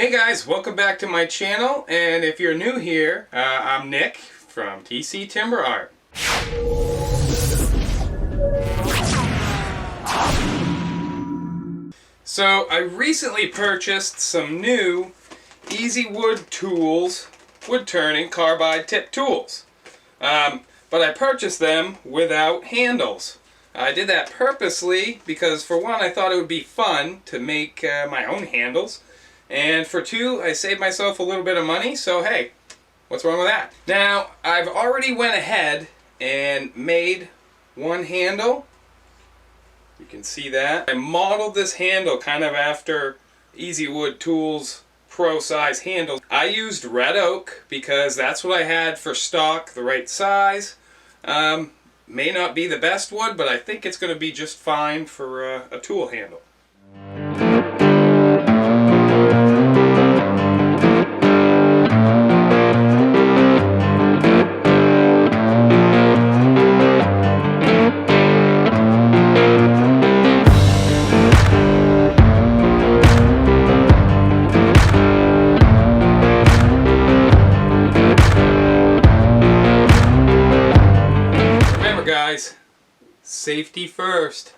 Hey guys, welcome back to my channel, and if you're new here, I'm Nick from TC Timber Art. So I recently purchased some new Easy Wood Tools wood turning carbide tip tools, but I purchased them without handles. I did that purposely because for one I thought it would be fun to make my own handles. And for two, I saved myself a little bit of money, so hey, what's wrong with that? Now, I've already went ahead and made one handle. You can see that. I modeled this handle kind of after Easy Wood Tools Pro Size handles. I used red oak because that's what I had for stock, the right size. May not be the best wood, but I think it's going to be just fine for a tool handle. Guys, safety first.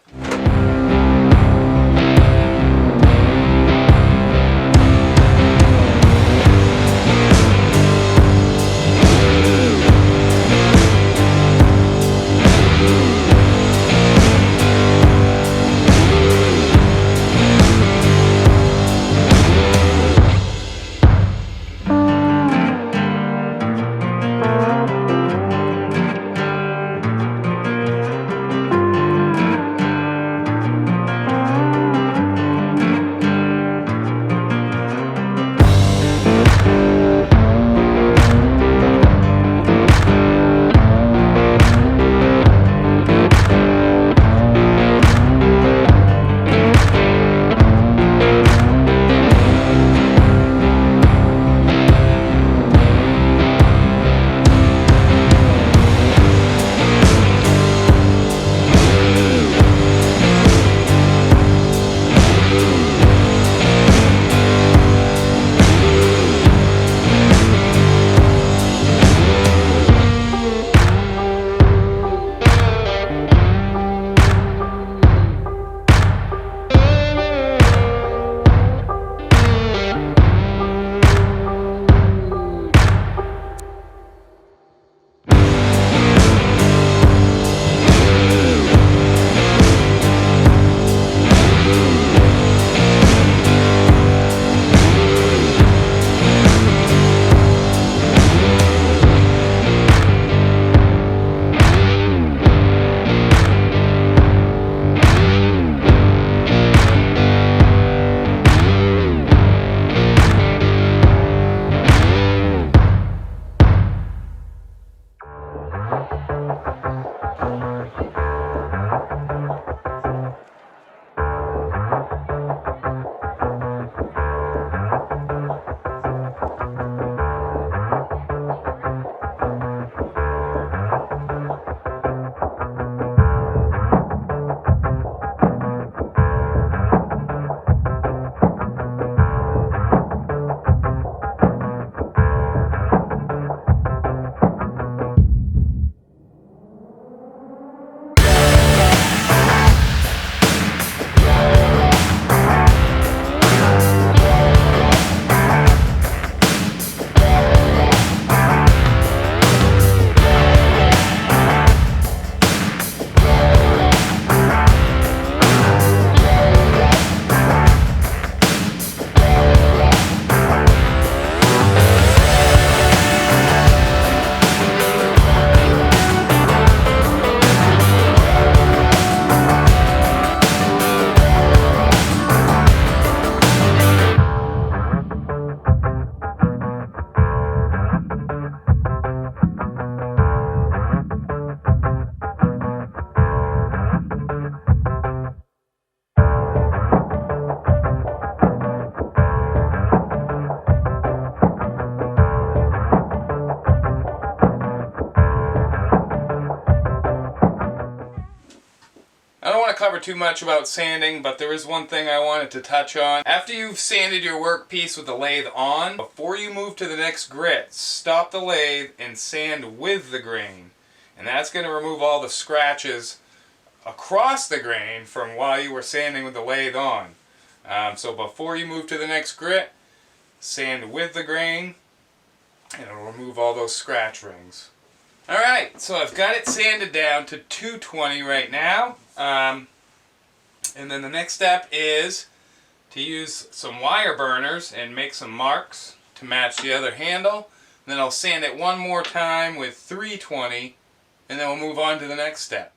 too much about sanding, but there is one thing I wanted to touch on. After you've sanded your workpiece with the lathe on, before you move to the next grit, stop the lathe and sand with the grain. And that's going to remove all the scratches across the grain from while you were sanding with the lathe on. So before you move to the next grit, sand with the grain, and it'll remove all those scratch rings. Alright, so I've got it sanded down to 220 right now. And then the next step is to use some wire burners and make some marks to match the other handle. And then I'll sand it one more time with 320, and then we'll move on to the next step.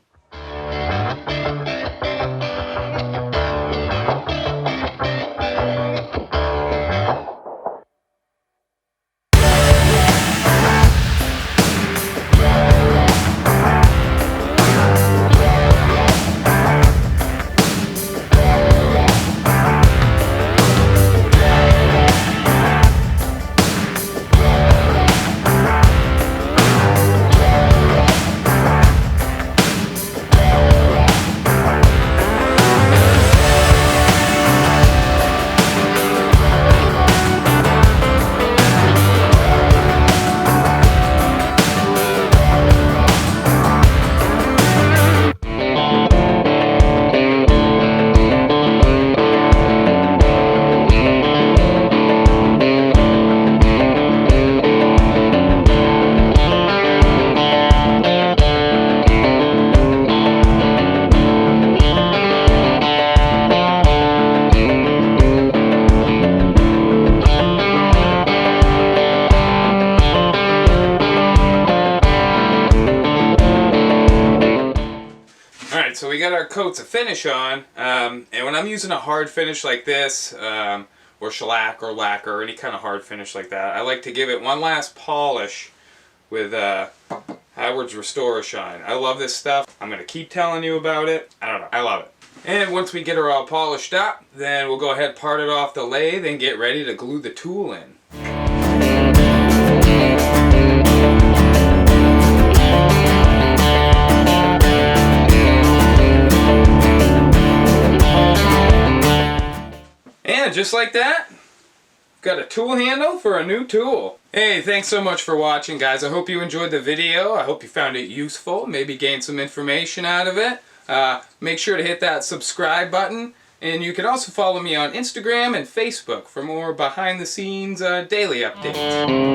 So we got our coats of finish on, and when I'm using a hard finish like this, or shellac or lacquer or any kind of hard finish like that, I like to give it one last polish with Howard's Restore Shine. I love this stuff. I'm going to keep telling you about it. I don't know. I love it. And once we get her all polished up, then we'll go ahead and part it off the lathe and get ready to glue the tool in. And just like that, got a tool handle for a new tool. Hey, thanks so much for watching, guys. I hope you enjoyed the video. I hope you found it useful, maybe gained some information out of it. Make sure to hit that subscribe button, and you can also follow me on Instagram and Facebook for more behind-the-scenes daily updates.